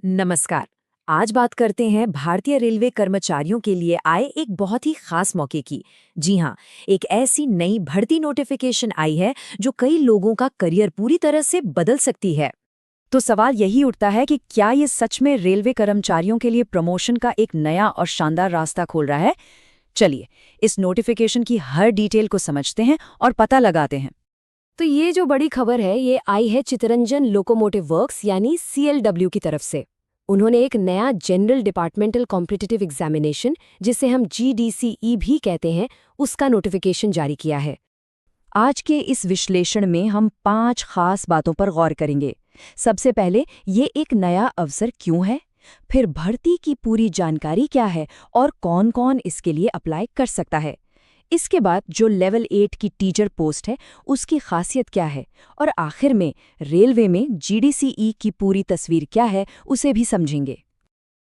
नमस्कार। आज बात करते हैं भारतीय रेलवे कर्मचारियों के लिए आए एक बहुत ही खास मौके की। जी हाँ, एक ऐसी नई भर्ती नोटिफिकेशन आई है जो कई लोगों का करियर पूरी तरह से बदल सकती है। तो सवाल यही उठता है कि क्या ये सच में रेलवे कर्मचारियों के लिए प्रमोशन का एक नया और शानदार रास्ता खोल रहा है? चलिए, इस नोटिफिकेशन की हर डिटेल को समझते हैं और पता लगाते हैं। तो ये जो बड़ी खबर है ये आई है चितरंजन लोकोमोटिव वर्क्स यानी CLW की तरफ से। उन्होंने एक नया जनरल डिपार्टमेंटल कॉम्पिटिटिव एग्जामिनेशन, जिसे हम GDCE भी कहते हैं, उसका नोटिफिकेशन जारी किया है। आज के इस विश्लेषण में हम 5 खास बातों पर गौर करेंगे। सबसे पहले, ये एक नया अवसर क्यों है? फिर भर्ती की पूरी जानकारी क्या है और कौन-कौन इसके लिए अप्लाई कर सकता है? इसके बाद जो लेवल 8 की टीचर पोस्ट है, उसकी खासियत क्या है? और आखिर में रेलवे में GDCE की पूरी तस्वीर क्या है, उसे भी समझेंगे।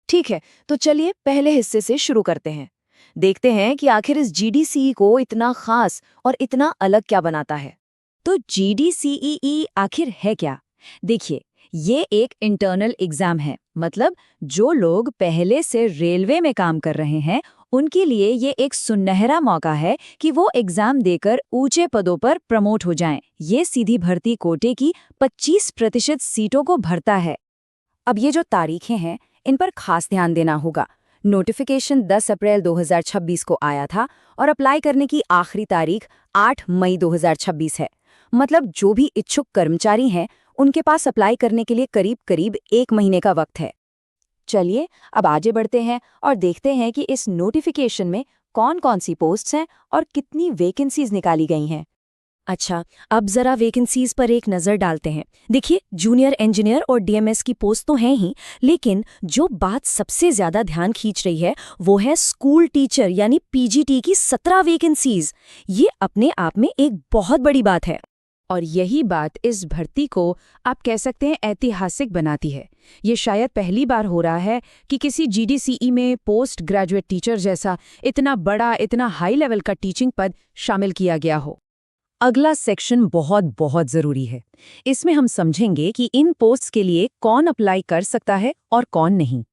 ठीक है, तो चलिए पहले हिस्से से शुरू करते हैं। देखते हैं कि आखिर इस GDCE को इतना खास और इतना अलग क्या बनाता है। तो GDCE आखिर है क्या? देखिए, ये एक इंटरनल एग्जाम है, मतलब जो लोग पहले से रेलवे में काम कर रहे हैं उनके लिए ये एक सुनहरा मौका है कि वो एग्जाम देकर ऊंचे पदों पर प्रमोट हो जाएं। ये सीधी भर्ती कोटे की 25% सीटों को भरता है। अब ये जो तारीखें हैं, इन पर खास ध्यान देना होगा। नोटिफिकेशन 10 अप्रैल 2026 को आया था और अप्लाई करने की आखिरी तारीख 8 मई 2026 है। मतलब जो भी इच्छुक कर्मचारी हैं, उनके पास अप्लाई करने के लिए करीब-करीब 1 महीने का वक्त है। चलिए अब आगे बढ़ते हैं और देखते हैं कि इस नोटिफिकेशन में कौन-कौन सी पोस्ट्स हैं और कितनी वैकेंसीज निकाली गई हैं। अच्छा, अब जरा वैकेंसीज पर एक नज़र डालते हैं। देखिए, जूनियर इंजीनियर और DMS की पोस्ट तो हैं ही, लेकिन जो बात सबसे ज्यादा ध्यान खींच रही है वो है स्कूल टीचर यानी PGT की 17 वैकेंसीज। ये अपने आप में एक बहुत बड़ी बात है। और यही बात इस भर्ती को आप कह सकते हैं ऐतिहासिक बनाती है। ये शायद पहली बार हो रहा है कि किसी GDCE में पोस्ट ग्रेजुएट टीचर जैसा इतना बड़ा, इतना हाई लेवल का टीचिंग पद शामिल किया गया हो। अगला सेक्शन बहुत बहुत जरूरी है। इसमें हम समझेंगे कि इन पोस्ट्स के लिए कौन अप्लाई कर सकता है और कौन नहीं।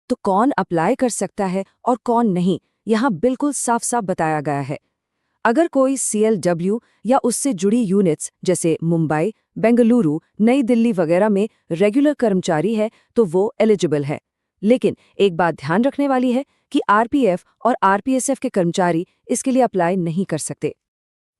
तो कौन अप्लाई कर सकता है और कौन नहीं, यहाँ बिल्कुल साफ साफ बताया गया है। अगर कोई CLW या उससे जुड़ी यूनिट्स जैसे मुंबई, बेंगलुरु, नई दिल्ली वगैरह में रेगुलर कर्मचारी है तो वो एलिजिबल है। लेकिन एक बात ध्यान रखने वाली है कि RPF और RPSF के कर्मचारी इसके लिए अप्लाई नहीं कर सकते।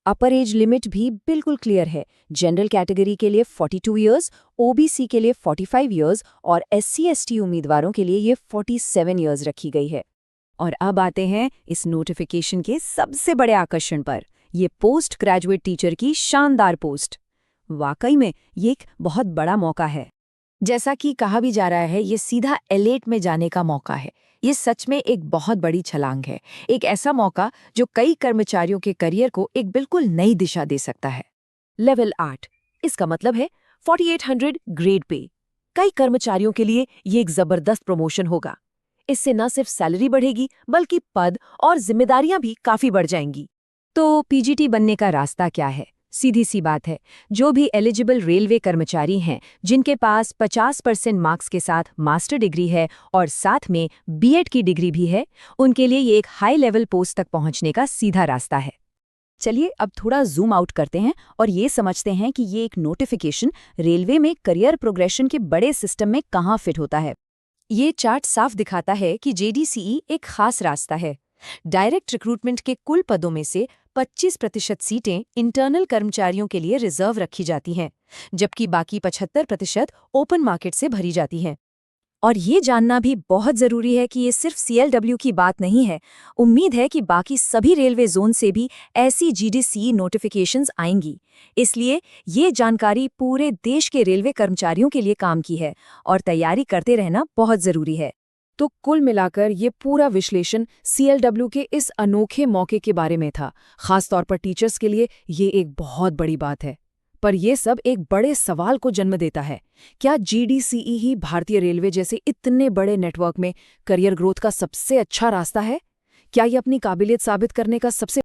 अपर एज लिमिट भी बिल्कुल क्लियर है। जनरल कैटेगरी के लिए 42 इयर्स, OBC के लिए 45 इयर्स और SC/ST उम्मीदवारों के लिए ये 47 इयर्स रखी गई है। और अब आते हैं इस नोटिफिकेशन के सबसे बड़े आकर्षण पर, ये पोस्ट ग्रेजुएट टीचर की शानदार पोस्ट। वाकई में ये एक बहुत बड़ा मौका है। जैसा कि कहा भी जा रहा है, ये सीधा एलेट में जाने का मौका है। ये सच में एक बहुत बड़ी छलांग है, एक ऐसा मौका जो कई कर्मचारियों के करियर को एक बिल्कुल नई दिशा दे सकता है। लेवल 8, इसका मतलब है 4800 ग्रेड पे। कई कर्मचारियों के लिए ये एक जबरदस्त प्रमोशन होगा। इससे न सिर्फ सैलरी बढ़ेगी बल्कि पद और जिम्मेदारियां भी काफी बढ़ जाएंगी। तो PGT बनने का रास्ता क्या है? सीधी सी बात है, जो भी एलिजिबल रेलवे कर्मचारी हैं जिनके पास 50% मार्क्स के साथ मास्टर डिग्री है और साथ में B.Ed की डिग्री भी है, उनके लिए ये एक हाई लेवल पोस्ट तक पहुंचने का सीधा रास्ता है। चलिए अब थोड़ा जूम आउट करते हैं और ये समझते हैं कि ये एक नोटिफिकेशन रेलवे में करियर प्रोग्रेशन के बड़े सिस्टम में कहाँ फिट होता है। ये चार्ट साफ दिखाता है कि JDCE एक खास रास्ता है। डायरेक्ट रिक्रूटमेंट के कुल पदों में से 25% सीटें इंटरनल कर्मचारियों के लिए रिजर्व रखी जाती हैं, जबकि बाकी 75% ओपन मार्केट से भरी जाती हैं। और ये जानना भी बहुत जरूरी है कि ये सिर्फ CLW की बात नहीं है। उम्मीद है कि बाकी सभी रेलवे जोन से भी ऐसी GDCE नोटिफिकेशंस आएंगी। इसलिए ये जानकारी पूरे देश के रेलवे कर्मचारियों के लिए काम की है और तैयारी करते रहना बहुत जरूरी है। तो कुल मिलाकर ये पूरा विश्लेषण CLW के इस अनोखे मौके के बारे में था। खासतौर पर टीचर्स के लिए ये एक बहुत बड़ी बात है। पर यह सब एक बड़े सवाल को जन्म देता है। क्या GDCE ही भारतीय रेलवे जैसे इतने बड़े नेटवर्क में करियर ग्रोथ का सबसे अच्छा रास्ता है? क्या ये अपनी काबिलियत साबित करने का सबसे